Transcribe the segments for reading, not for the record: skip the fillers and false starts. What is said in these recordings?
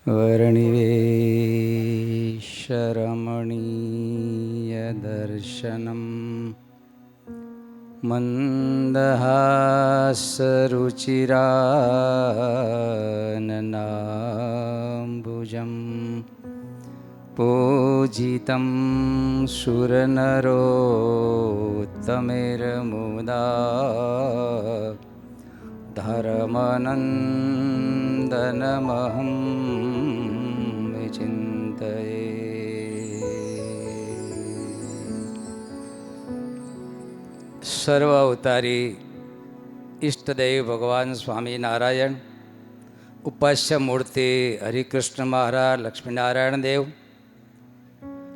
वर्णिवेशरमणीयदर्शनं मन्दहासरुचिराननाम्बुजं पूजितं सुरनरोत्तमेर्मुदा धर्मनन्दनमहं विचिन्तये। સર્વ અવતારી ઈષ્ટદેવ ભગવાન સ્વામિનારાયણ, ઉપાસ્ય મૂર્તિ હરિકૃષ્ણ મહારાજ, લક્ષ્મીનારાયણ દેવ,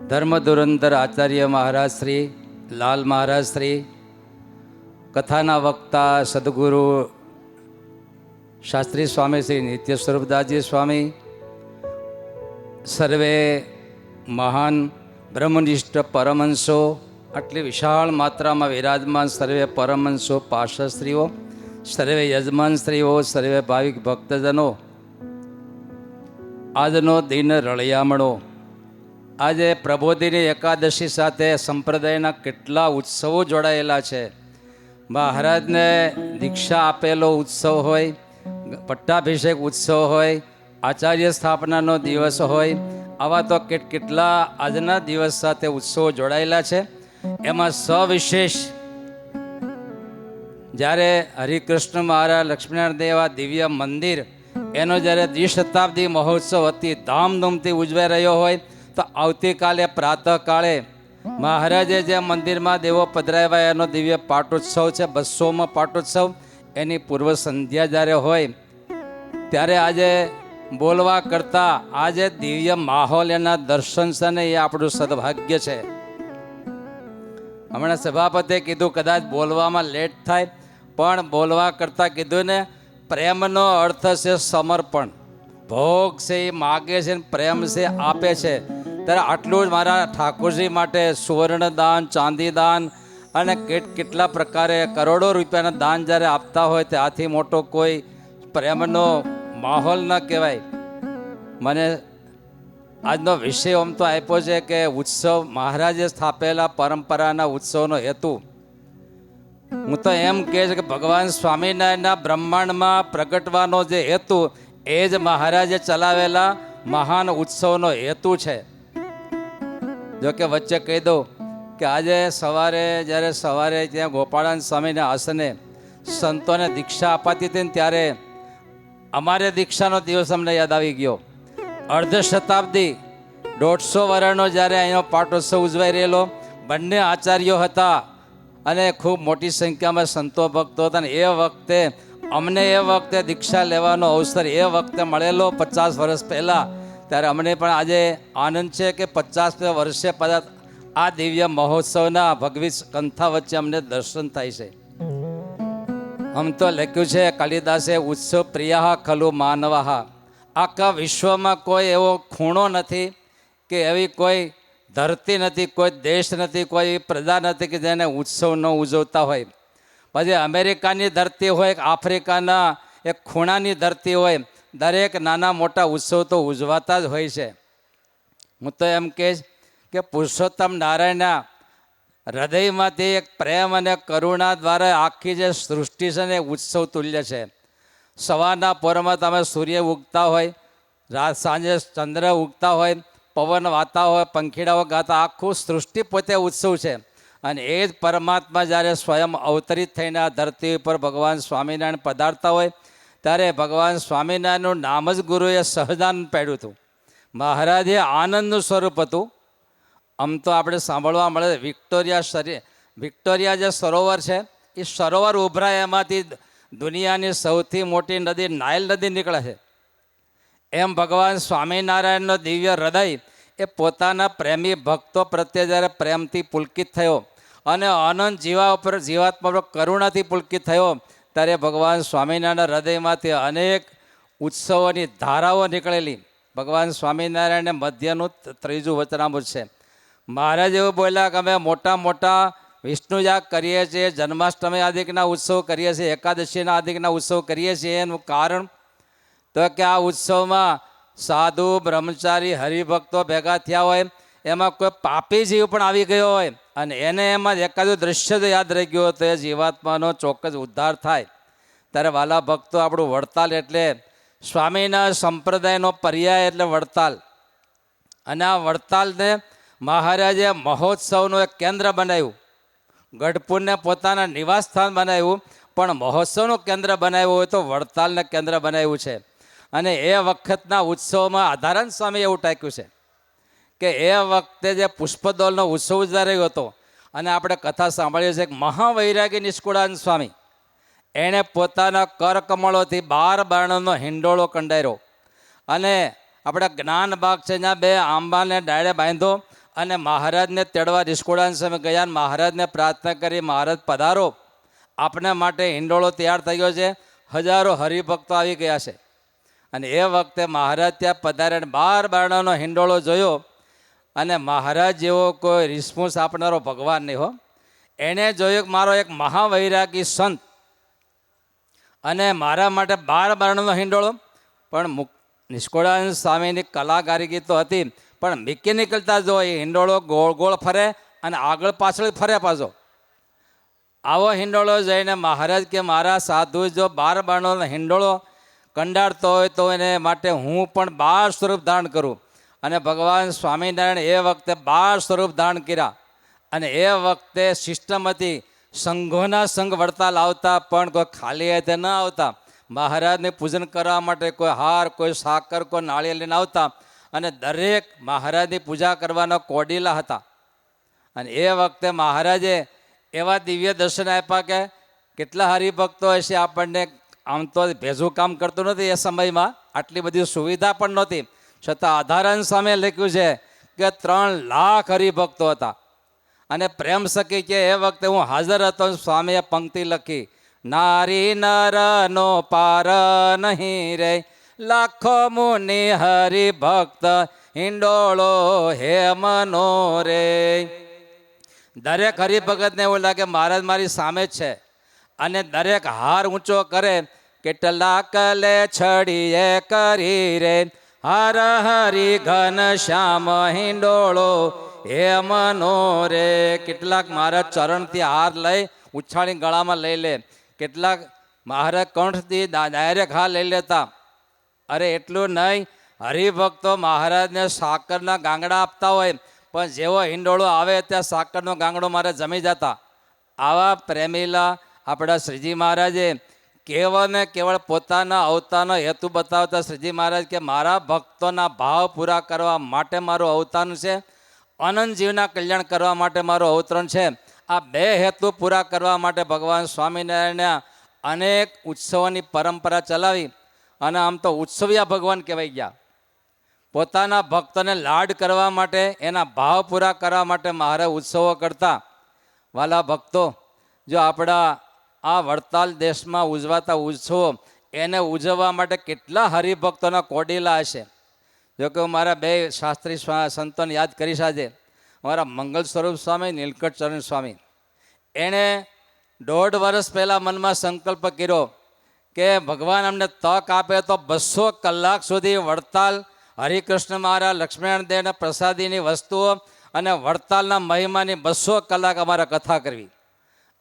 ધર્મ ધુરંધર આચાર્ય મહારાજ શ્રી, લાલ મહારાજ શ્રી, કથાના વક્તા સદગુરુ શાસ્ત્રી સ્વામી શ્રી નિત્ય સ્વરૂપદાસજી સ્વામી, સર્વે મહાન બ્રહ્મનિષ્ઠ પરમહંસો, આટલી વિશાળ માત્રામાં વિરાજમાન સર્વે પરમહંસો, પાર્ષદશ્રીઓ, સર્વે યજમાન સ્ત્રીઓ, સર્વે ભાવિક ભક્તજનો, આજનો દિન રળિયામણો. આજે પ્રબોધિની એકાદશી સાથે સંપ્રદાયના કેટલા ઉત્સવો જોડાયેલા છે. મહારાજને દીક્ષા આપેલો ઉત્સવ હોય, પટ્ટાભિષેક ઉત્સવ હોય, આચાર્ય સ્થાપનાનો દિવસ હોય, આવા તો કેટલા આજના દિવસ સાથે ઉત્સવો જોડાયેલા છે. એમાં સવિશેષ જ્યારે હરિકૃષ્ણ મહારાજ, લક્ષ્મીનારાયણ દેવ આ દિવ્ય મંદિર એનો જ્યારે દ્વિશતાબ્દી મહોત્સવ અતિ ધામધૂમથી ઉજવાઈ રહ્યો હોય, તો આવતીકાલે પ્રાતઃકાળે મહારાજે જે મંદિરમાં દેવો પધરાવ્યા એનો દિવ્ય પાટોત્સવ છે, 200મો પાટોત્સવ. એની પૂર્વ સંધ્યા જ્યારે હોય ત્યારે આજે બોલવા કરતાં આજે દિવ્ય માહોલ એના દર્શન છે ને, એ આપણું સદભાગ્ય છે. હમણાં સભાપતિએ કીધું કદાચ બોલવામાં લેટ થાય, પણ બોલવા કરતાં કીધું ને, પ્રેમનો અર્થ છે સમર્પણ. ભોગ છે એ માગે છે, પ્રેમ છે આપે છે. ત્યારે આટલું જ મારા ઠાકોરજી માટે સુવર્ણદાન, ચાંદીદાન અને કેટલા પ્રકારે કરોડો રૂપિયાના દાન જ્યારે આપતા હોય, ત્યાંથી મોટો કોઈ પ્રેમનો માહોલ ન કહેવાય. મને આજનો વિષય આમ તો આપ્યો છે કે ઉત્સવ, મહારાજે સ્થાપેલા પરંપરાના ઉત્સવનો હેતુ. હું તો એમ કહે છે કે ભગવાન સ્વામિનારાયણના બ્રહ્માંડમાં પ્રગટવાનો જે હેતુ, એ જ મહારાજે ચલાવેલા મહાન ઉત્સવનો હેતુ છે. જો કે વચ્ચે કહી દઉં કે આજે સવારે ત્યાં ગોપાળાન સ્વામીના આસને સંતોને દીક્ષા અપાતી હતી ને, ત્યારે અમારે દીક્ષાનો દિવસ અમને યાદ આવી ગયો. અર્ધ શતાબ્દી 150 વર્ષનો જ્યારે અહીંનો પાટોત્સવ ઉજવાઈ રહેલો, બંને આચાર્યો હતા અને ખૂબ મોટી સંખ્યામાં સંતો ભક્તો હતા. ને અમને એ વખતે દીક્ષા લેવાનો અવસર એ વખતે મળેલો 50 વર્ષ પહેલાં. ત્યારે અમને પણ આજે આનંદ છે કે 50 વર્ષે કદાચ આ દિવ્ય મહોત્સવના ભગવી કંથા વચ્ચે અમને દર્શન થાય છે. આમ તો લખ્યું છે કાલિદાસે, ઉત્સવ પ્રિયા ખલુ માનવાહ. આખા વિશ્વમાં કોઈ એવો ખૂણો નથી કે એવી કોઈ ધરતી નથી, કોઈ દેશ નથી, કોઈ પ્રજા નથી કે જેને ઉત્સવ ન ઉજવતા હોય. પછી અમેરિકાની ધરતી હોય, આફ્રિકાના એક ખૂણાની ધરતી હોય, દરેક નાના મોટા ઉત્સવ તો ઉજવાતા જ હોય છે. હું તો એમ કહીશ કે પુરુષોત્તમ નારાયણના હૃદયમાંથી એક પ્રેમ અને કરુણા દ્વારા આખી જે સૃષ્ટિ છે ને, ઉત્સવ તુલ્ય છે. સવારના પોરમાં તમે સૂર્ય ઉગતા હોય, સાંજે ચંદ્ર ઉગતા હોય, પવન વાતા હોય, પંખીડાઓ ગાતા, આખું સૃષ્ટિ પોતે ઉત્સવ છે. અને એ જ પરમાત્મા જ્યારે સ્વયં અવતરિત થઈને આ ધરતી ઉપર ભગવાન સ્વામિનારાયણ પધારતા હોય, ત્યારે ભગવાન સ્વામિનારાયણનું નામ જ ગુરુએ સહજાનંદ પાડ્યું હતું. મહારાજે આનંદનું સ્વરૂપ હતું. આમ તો આપણે સાંભળવા મળે, વિક્ટોરિયા જે સરોવર છે, એ સરોવર ઉભરાય એમાંથી દુનિયાની સૌથી મોટી નદી નાઇલ નદી નીકળે છે. એમ ભગવાન સ્વામિનારાયણનો દિવ્ય હૃદય એ પોતાના પ્રેમી ભક્તો પ્રત્યે જ્યારે પ્રેમથી પુલકિત થયો અને અનંત જીવાત્મા પર કરુણાથી પુલકિત થયો, ત્યારે ભગવાન સ્વામિનારાયણના હૃદયમાંથી અનેક ઉત્સવોની ધારાઓ નીકળેલી. ભગવાન સ્વામિનારાયણને મધ્યનું 3જું વચનામૃત છે. મહારાજ એવું બોલ્યા કે અમે મોટા વિષ્ણુ યાગ કરીએ છીએ, જન્માષ્ટમી આદિકના ઉત્સવ કરીએ છીએ, એકાદશીના આદિકના ઉત્સવ કરીએ છીએ. એનું કારણ તો કે આ ઉત્સવમાં સાધુ બ્રહ્મચારી હરિભક્તો ભેગા થયા હોય, એમાં કોઈ પાપી જીવ પણ આવી ગયો હોય અને એને એમાં એકાદું દ્રશ્ય જો યાદ રહી ગયું તો એ જીવાત્માનો ચોક્કસ ઉદ્ધાર થાય. ત્યારે વાલા ભક્તો, આપણું વડતાલ એટલે સ્વામીના સંપ્રદાયનો પર્યાય એટલે વડતાલ. અને આ વડતાલને મહારાજે મહોત્સવનું એક કેન્દ્ર બનાવ્યું. ગઢપુરને પોતાના નિવાસ સ્થાન બનાવ્યું, પણ મહોત્સવનું કેન્દ્ર બનાવ્યું હોય તો વડતાલને કેન્દ્ર બનાવ્યું છે. અને એ વખતના ઉત્સવમાં આધારાનંદ સ્વામી એવું ટાંક્યું છે કે એ વખતે જે પુષ્પદોલનો ઉત્સવ ઉજવાયો હતો અને આપણે કથા સાંભળીએ છીએ કે મહાવૈરાગી નિષ્કુળાનંદ સ્વામી એણે પોતાના કરકમળોથી 12 બારણોનો હિંડોળો કંડાર્યો અને આપણા જ્ઞાનબાગ છે ત્યાં 2 આંબાને ડાળે બાંધ્યો અને મહારાજને તેડવા નિષ્કુળાનંદ સ્વામી ગયા અને મહારાજને પ્રાર્થના કરી, મહારાજ પધારો, આપને માટે હિંડોળો તૈયાર થઈ ગયો છે. હજારો હરિભક્તો આવી ગયા છે. અને એ વખતે મહારાજ ત્યાં પધાર્યા, 12 બારણાનો હિંડોળો જોયો અને મહારાજ જેવો કોઈ રિસ્પોન્સ આપનારો ભગવાન નહીં હો. એણે જોયું કે મારો એક મહાવૈરાગી સંત અને મારા માટે 12 બારણાનો હિંડોળો. પણ નિષ્કુળાનંદ સ્વામીની કલાકારીગી તો હતી, પણ મિકેનિકલતા જો એ હિંડોળો ગોળ ગોળ ફરે અને આગળ પાછળ ફરે પાછો. આવો હિંડોળો જોઈને મહારાજ કે મારા સાધુ જો 12 બારણાનો હિંડોળો કંડારતો હોય તો એને માટે હું પણ 12 સ્વરૂપ ધારણ કરું. અને ભગવાન સ્વામિનારાયણ એ વખતે 12 સ્વરૂપ ધારણ કર્યા. અને એ વખતે સિસ્ટમ હતી, સંઘોના સંઘ વડતાલ આવતા, પણ કોઈ ખાલી હાથે ન આવતા. મહારાજને પૂજન કરવા માટે કોઈ હાર, કોઈ સાકર, કોઈ નાળિયેર લઈને આવતા અને દરેક મહારાજની પૂજા કરવાના કોડીલા હતા. અને એ વખતે મહારાજે એવા દિવ્ય દર્શન આપ્યા કે કેટલા હરિભક્તો હશે. આપણને આમ તો ભેજું કામ કરતું નથી એ સમયમાં, આટલી બધી સુવિધા પણ નહોતી, છતાં આધારાનંદ સ્વામીએ લખ્યું છે કે 3 લાખ હરિભક્તો હતા. અને પ્રેમ સખી કે એ વખતે હું હાજર હતો, સ્વામીએ પંક્તિ લખી, નારી નરનો પાર નહીં રે, લાખો મુનિ હરિભક્ત હિંડોળો હે મનો રે. દરેક હરિભગતને એવું લાગે મહારાજ મારી સામે જ છે અને દરેક હાર ઊંચો કરે, કેટલાક લે છડીએ કરી રે, હર હરિ ઘન શ્યામ હિંડોળો હે મનો રે. કેટલાક મહારાજ ચરણથી હાર લઈ ઉછાળી ગળામાં લઈ લે, કેટલાક મહારાજ કંઠથી ડાયરેક્ટ હાર લઈ લેતા. અરે એટલું નહીં, હરિભક્તો મહારાજને સાકરના ગાંગડા આપતા હોય, પણ જેવો હિંડોળો આવે ત્યાં સાકરનો ગાંગડો મારે જમી જતા. આવા પ્રેમીલા આપણા શ્રીજી મહારાજે કેવળ ને કેવળ પોતાના અવતારનો હેતુ બતાવતા શ્રીજી મહારાજ કે મારા ભક્તોના ભાવ પૂરા કરવા માટે મારું અવતાર છે, અનંત જીવના કલ્યાણ કરવા માટે મારું અવતરણ છે. આ 2 હેતુ પૂરા કરવા માટે ભગવાન સ્વામિનારાયણના અનેક ઉત્સવોની પરંપરા ચલાવી. અને આમ તો ઉત્સવિયા ભગવાન કહેવાય ગયા. પોતાના ભક્તોને લાડ કરવા માટે, એના ભાવ પૂરા કરવા માટે મહારાજ ઉત્સવો કરતા. વાલા ભક્તો, જો આપણા આ વડતાલ દેશમાં ઉજવાતા ઉત્સવો એને ઉજવવા માટે કેટલા હરિભક્તોના કોડીલા હશે. જો કે હું મારા 2 શાસ્ત્રી સંતોને યાદ કરીશ આજે. અમારા મંગલ સ્વરૂપ સ્વામી, નીલકંઠ ચરણ સ્વામી, એણે 1.5 વર્ષ પહેલાં મનમાં સંકલ્પ કર્યો કે ભગવાન અમને તક આપે તો 200 કલાક સુધી વડતાલ હરિકૃષ્ણ મહારાજ, લક્ષ્મીનારાયણ દેવના પ્રસાદીની વસ્તુઓ અને વડતાલના મહિમાની 200 કલાક અમારે કથા કરવી.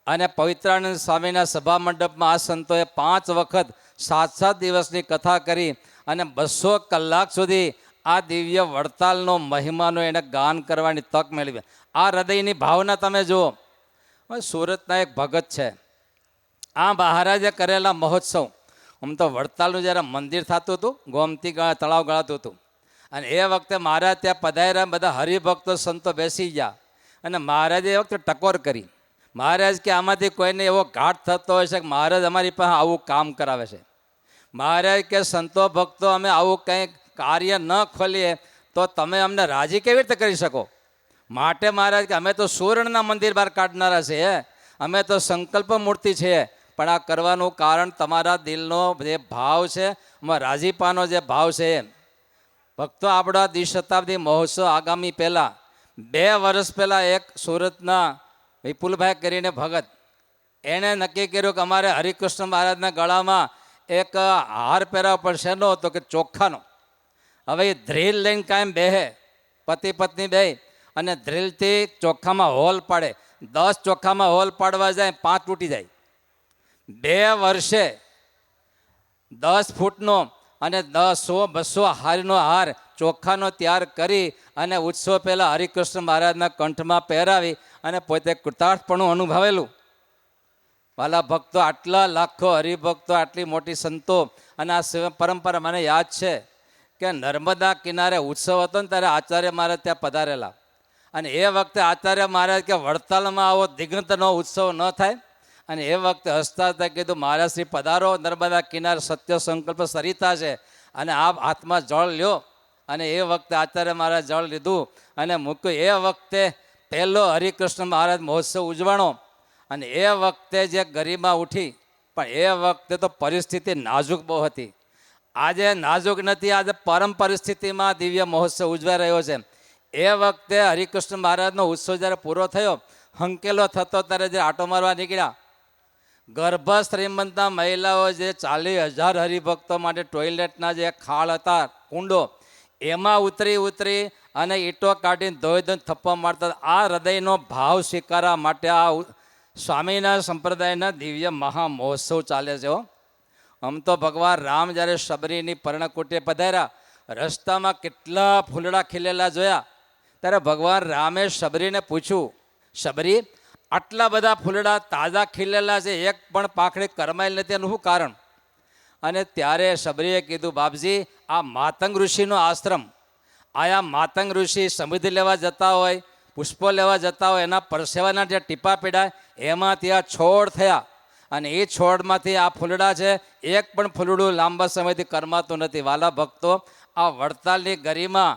અને પવિત્રાનંદ સ્વામીના સભા મંડપમાં આ સંતોએ 5 વખત 7-7 દિવસની કથા કરી અને 200 કલાક સુધી આ દિવ્ય વડતાલનો મહિમાનો એને ગાન કરવાની તક મેળવી. આ હૃદયની ભાવના તમે જુઓ. સુરતના એક ભગત છે, આ મહારાજે કરેલા મહોત્સવ, આમ તો વડતાલનું જ્યારે મંદિર થતું હતું, ગોમતી તળાવ ગળાતું હતું, અને એ વખતે મહારાજ ત્યાં પધાર્યા, બધા હરિભક્તો સંતો બેસી ગયા અને મહારાજે એ વખતે ટકોર કરી. મહારાજ કે આમાંથી કોઈને એવો ઘાટ થતો હોય છે કે મહારાજ અમારી પાસે આવું કામ કરાવે છે. મહારાજ કે સંતો ભક્તો અમે આવું કંઈ કાર્ય ન ખોલીએ તો તમે અમને રાજી કેવી રીતે કરી શકો? માટે મહારાજ કે અમે તો સુવર્ણના મંદિર બહાર કાઢનારા છીએ, અમે તો સંકલ્પ મૂર્તિ છીએ, પણ આ કરવાનું કારણ તમારા દિલનો જે ભાવ છે, એમાં રાજીપાનો જે ભાવ છે. ભક્તો, આપણા દ્વિશતાબ્દી મહોત્સવ આગામી પહેલાં 2 વર્ષ પહેલાં એક સુરતના વિપુલભાઈ કરીને ભગત, એણે નક્કી કર્યું કે અમારે હરિકૃષ્ણ મહારાજના ગળામાં એક હાર પહેરાવો, પણ શેનો હતો કે ચોખાનો. હવે એ ધ્રીલ લઈને કાયમ બેહે, પતિ પત્ની બે, અને ધ્રીલથી ચોખામાં હોલ પાડે. 10 ચોખામાં હોલ પાડવા જાય, 5 તૂટી જાય. 2 વર્ષે 10 ફૂટનો અને 100-200 હારનો હાર ચોખાનો તૈયાર કરી અને ઉત્સવ પહેલાં હરિકૃષ્ણ મહારાજના કંઠમાં પહેરાવી અને પોતે કૃતાર્થપણું અનુભવેલું. વાલા ભક્તો, આટલા લાખો હરિભક્તો, આટલી મોટી સંતો, અને આ પરંપરા મને યાદ છે કે નર્મદા કિનારે ઉત્સવ હતો ને ત્યારે આચાર્ય મહારાજ ત્યાં પધારેલા. અને એ વખતે આચાર્ય મહારાજ કે વડતાલમાં આવો દિગંતનો ઉત્સવ ન થાય. અને એ વખતે હસતા હતા કીધું, મહારાજ શ્રી પધારો, નર્મદા કિનારે સત્ય સંકલ્પ સરિતા છે અને આપ હાથમાં જળ લ્યો. અને એ વખતે આચાર્ય મહારાજ જળ લીધું અને મૂક્યું. એ વખતે પહેલો હરિકૃષ્ણ મહારાજ મહોત્સવ ઉજવાણો અને એ વખતે જે ગરિમા ઉઠી, પણ એ વખતે તો પરિસ્થિતિ નાજુક બહુ હતી. આજે નાજુક નથી, આજે પરમ પરિસ્થિતિમાં દિવ્ય મહોત્સવ ઉજવાઈ રહ્યો છે. એ વખતે હરિકૃષ્ણ મહારાજનો ઉત્સવ જ્યારે પૂરો થયો, હંકેલો થતો ત્યારે જે આટો મારવા નીકળ્યા, ગર્ભ શ્રીમંતના મહિલાઓ જે 40,000 હરિભક્તો માટે ટોયલેટના જે ખાળ હતા, કુંડો, એમાં ઉતરી અને ઈંટો કાઢીને ધોઈ થપ્પો મારતા. આ હૃદયનો ભાવ સ્વીકારવા માટે આ સ્વામીના સંપ્રદાયના દિવ્ય મહા મહોત્સવ ચાલે છે. આમ તો ભગવાન રામ જ્યારે શબરીની પર્ણકુટીએ પધાર્યા, રસ્તામાં કેટલા ફૂલડા ખીલેલા જોયા. ત્યારે ભગવાન રામે શબરીને પૂછ્યું, શબરી, આટલા બધા ફૂલડા તાજા ખીલેલા છે, એક પણ પાંખડી કરમાયેલ નથી, એનું શું કારણ? અને ત્યારે શબરીએ કીધું, બાપજી, આ માતંગ ઋષિનો આશ્રમ. આયા માતંગ ઋષિ સમૃદ્ધિ લેવા જતા હોય, પુષ્પો લેવા જતા હોય, એના પરસેવાના જે ટીપા પીડાય એમાંથી આ છોડ થયા. અને એ છોડમાંથી આ ફૂલડા છે, એક પણ ફૂલડું લાંબા સમયથી કરમાતું નથી. વાલા ભક્તો, આ વડતાલની ગરિમા,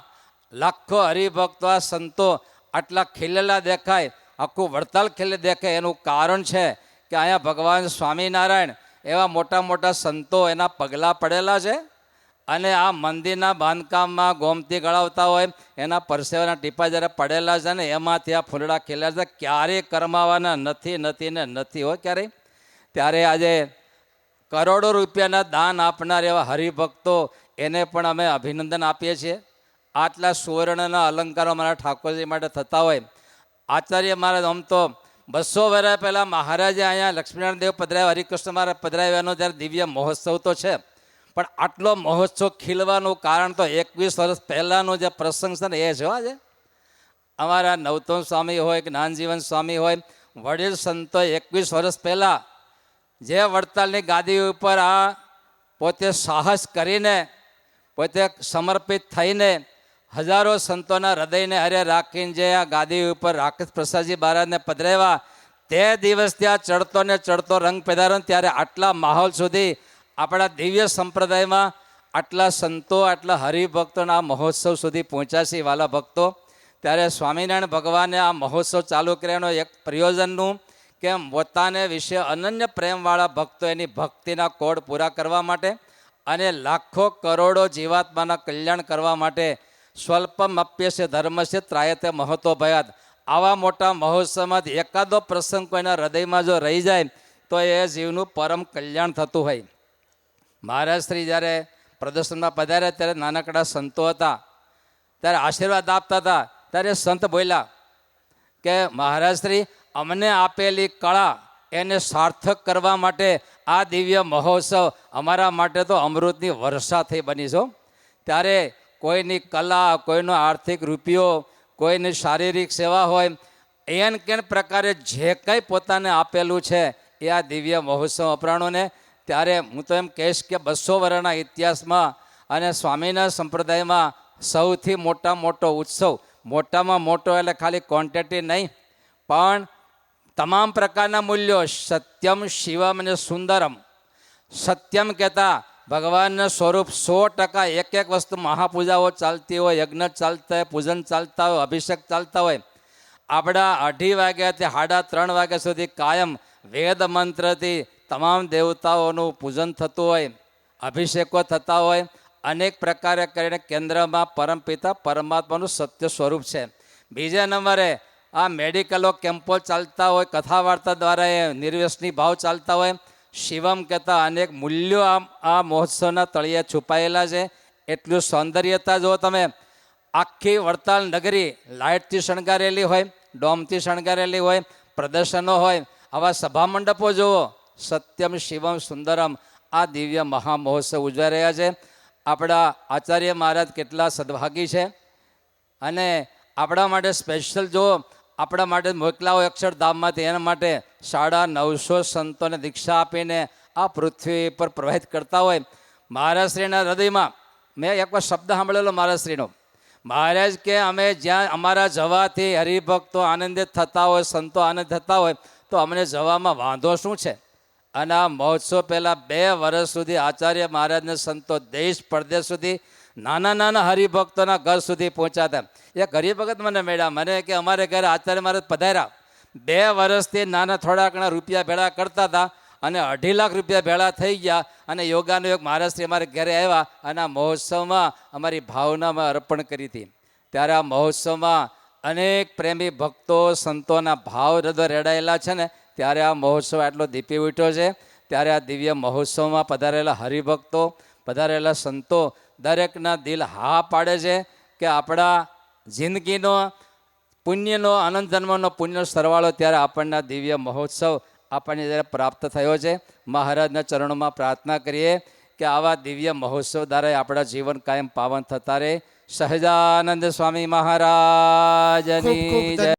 લાખો હરિભક્તો, આ સંતો આટલા ખીલેલા દેખાય, આખું વડતાલ ખીલે દેખાય, એનું કારણ છે કે અહીંયા ભગવાન સ્વામિનારાયણ એવા મોટા મોટા સંતો એના પગલાં પડેલા છે. અને આ મંદિરના બાંધકામમાં ગોમતી ગળાવતા હોય, એના પરસેવાના ટીપા જ્યારે પડેલા છે ને, એમાંથી આ ફૂલડા ખીલ્યા છે. ક્યારેય કરમાવાના નથી ને નથી હોય ક્યારેય. ત્યારે આજે કરોડો રૂપિયાના દાન આપનાર એવા હરિભક્તો, એને પણ અમે અભિનંદન આપીએ છીએ. આટલા સુવર્ણના અલંકારો અમારા ઠાકોરજી માટે થતા હોય. આચાર્ય મહારાજ, આમ તો 200 વર્ષ પહેલાં મહારાજે અહીંયા લક્ષ્મીનારાયણ દેવ પધરાવ્યા, હરિકૃષ્ણ મહારાજ પધરાવ્યાનો જ્યારે દિવ્ય મહોત્સવ તો છે, પણ આટલો મહોત્સવ ખીલવાનું કારણ તો 21 વર્ષ પહેલાંનો જે પ્રસંગ છે ને એ છે. આજે અમારા નવતમ સ્વામી હોય, જ્ઞાનજીવન સ્વામી હોય, વડીલ સંતો 21 વર્ષ પહેલાં જે વડતાલની ગાદી ઉપર આ પોતે સાહસ કરીને, પોતે સમર્પિત થઈને, હજારો સંતોના હૃદયને હારે રાખીને જે આ ગાદી ઉપર રાકેશ પ્રસાદજી મહારાજને પધરાવ્યા, તે દિવસ ત્યાં ચડતો રંગ પેદારો. ત્યારે આટલા માહોલ સુધી આપણા દિવ્ય સંપ્રદાયમાં આટલા સંતો, આટલા હરિભક્તોના આ મહોત્સવ સુધી પહોંચ્યા છે. વાલા ભક્તો, ત્યારે સ્વામિનારાયણ ભગવાને આ મહોત્સવ ચાલુ કર્યાનો એક પ્રયોજનનું કે પોતાને વિશે અનન્ય પ્રેમવાળા ભક્તો એની ભક્તિના કોડ પૂરા કરવા માટે અને લાખો કરોડો જીવાત્માના કલ્યાણ કરવા માટે સ્વલ્પમ અપ્યસ્ય ધર્મસ્ય ત્રાયતે મહતો ભયાત. આવા મોટા મહોત્સવમાંથી એકાદો પ્રસંગ કોઈના હૃદયમાં જો રહી જાય તો એ જીવનું પરમ કલ્યાણ થતું હોય. મહારાજ શ્રી જ્યારે પ્રદર્શનમાં પધાર્યા ત્યારે નાનકડા સંતો હતા, ત્યારે આશીર્વાદ આપતા હતા. ત્યારે સંત બોલ્યા કે મહારાજ શ્રી, અમને આપેલી કળા એને સાર્થક કરવા માટે આ દિવ્ય મહોત્સવ અમારા માટે તો અમૃતની વર્ષા થઈ બની છો. ત્યારે કોઈની કલા, કોઈનો આર્થિક રૂપિયો, કોઈની શારીરિક સેવા હોય, એન કેન પ્રકારે જે કંઈ પોતાને આપેલું છે એ આ દિવ્ય મહોત્સવ અપરાણોને. ત્યારે હું તો એમ કહીશ કે 200 વર્ષના ઇતિહાસમાં અને સ્વામીના સંપ્રદાયમાં સૌથી મોટો ઉત્સવ, મોટામાં મોટો એટલે ખાલી ક્વોન્ટિટી નહીં, પણ તમામ પ્રકારના મૂલ્યો, સત્યમ, શિવમ અને સુંદરમ. સત્યમ કહેતા ભગવાનના સ્વરૂપ 100%, એક વસ્તુ, મહાપૂજાઓ ચાલતી હોય, યજ્ઞ ચાલતા હોય, પૂજન ચાલતા હોય, અભિષેક ચાલતા હોય. આપણા 2:30 વાગ્યાથી 3:30 વાગ્યા સુધી કાયમ વેદ મંત્રથી તમામ દેવતાઓનું પૂજન થતું હોય, અભિષેકો થતા હોય. અનેક પ્રકારે કરીને કેન્દ્રમાં પરમપિતા પરમાત્માનું સત્ય સ્વરૂપ છે. બીજા નંબરે આ મેડિકલો કેમ્પો ચાલતા હોય, કથા વાર્તા દ્વારા એ નિર્વ્યસની ભાવ ચાલતા હોય. શિવમ કહેતા અનેક મૂલ્યો આ મહોત્સવના તળિયે છુપાયેલા છે. એટલું સૌંદર્યતા જો તમે આખી વડતાલ નગરી લાઇટથી શણગારેલી હોય, ડોમથી શણગારેલી હોય, પ્રદર્શનો હોય, આવા સભા મંડપો જુઓ. સત્યમ શિવમ સુંદરમ આ દિવ્ય મહામહોત્સવ ઉજવાઈ રહ્યા છે. આપણા આચાર્ય મહારાજ કેટલા સદભાગી છે. અને આપણા માટે સ્પેશિયલ જો આપણા માટે મોકલા હોય અક્ષરધામમાંથી, એના માટે 950 સંતોને દીક્ષા આપીને આ પૃથ્વી પર પ્રવાહિત કરતા હોય. મહારાજશ્રીના હૃદયમાં મેં એકવાર શબ્દ સાંભળેલો મહારાજશ્રીનો. મહારાજ કે અમે જ્યાં અમારા જવાથી હરિભક્તો આનંદિત થતા હોય, સંતો આનંદ થતા હોય, તો અમને જવામાં વાંધો શું છે? અને આ મહોત્સવ પહેલાં 2 વર્ષ સુધી આચાર્ય મહારાજને સંતો દેશ પરદેશ સુધી નાના નાના હરિભક્તોના ઘર સુધી પહોંચાતા. એક હરિભગત મને મળ્યા, મને કે અમારે ઘરે આચાર્ય મહારાજ પધાર્યા. 2 વર્ષથી નાના થોડા ઘણા રૂપિયા ભેળા કરતા હતા અને 2.5 લાખ રૂપિયા ભેળા થઈ ગયા. અને યોગાનો યોગ મહારાજશ્રી અમારે ઘરે આવ્યા અને આ મહોત્સવમાં અમારી ભાવનામાં અર્પણ કરી હતી. ત્યારે આ મહોત્સવમાં અનેક પ્રેમી ભક્તો સંતોના ભાવ હૃદય રેડાયેલા છે ને, ત્યારે આ મહોત્સવ આટલો દીપી ઉઠ્યો છે. ત્યારે આ દિવ્ય મહોત્સવમાં પધારેલા હરિભક્તો, પધારેલા સંતો દરેકના દિલ હા પાડે છે કે આપણા જિંદગીનો પુણ્યનો આનંદ જન્મનો પુણ્યનો સરવાળો ત્યારે આપણના દિવ્ય મહોત્સવ આપણને જ્યારે પ્રાપ્ત થયો છે. મહારાજના ચરણોમાં પ્રાર્થના કરીએ કે આવા દિવ્ય મહોત્સવ દ્વારા આપણા જીવન કાયમ પાવન થતા રહે. સહજાનંદ સ્વામી મહારાજની જય.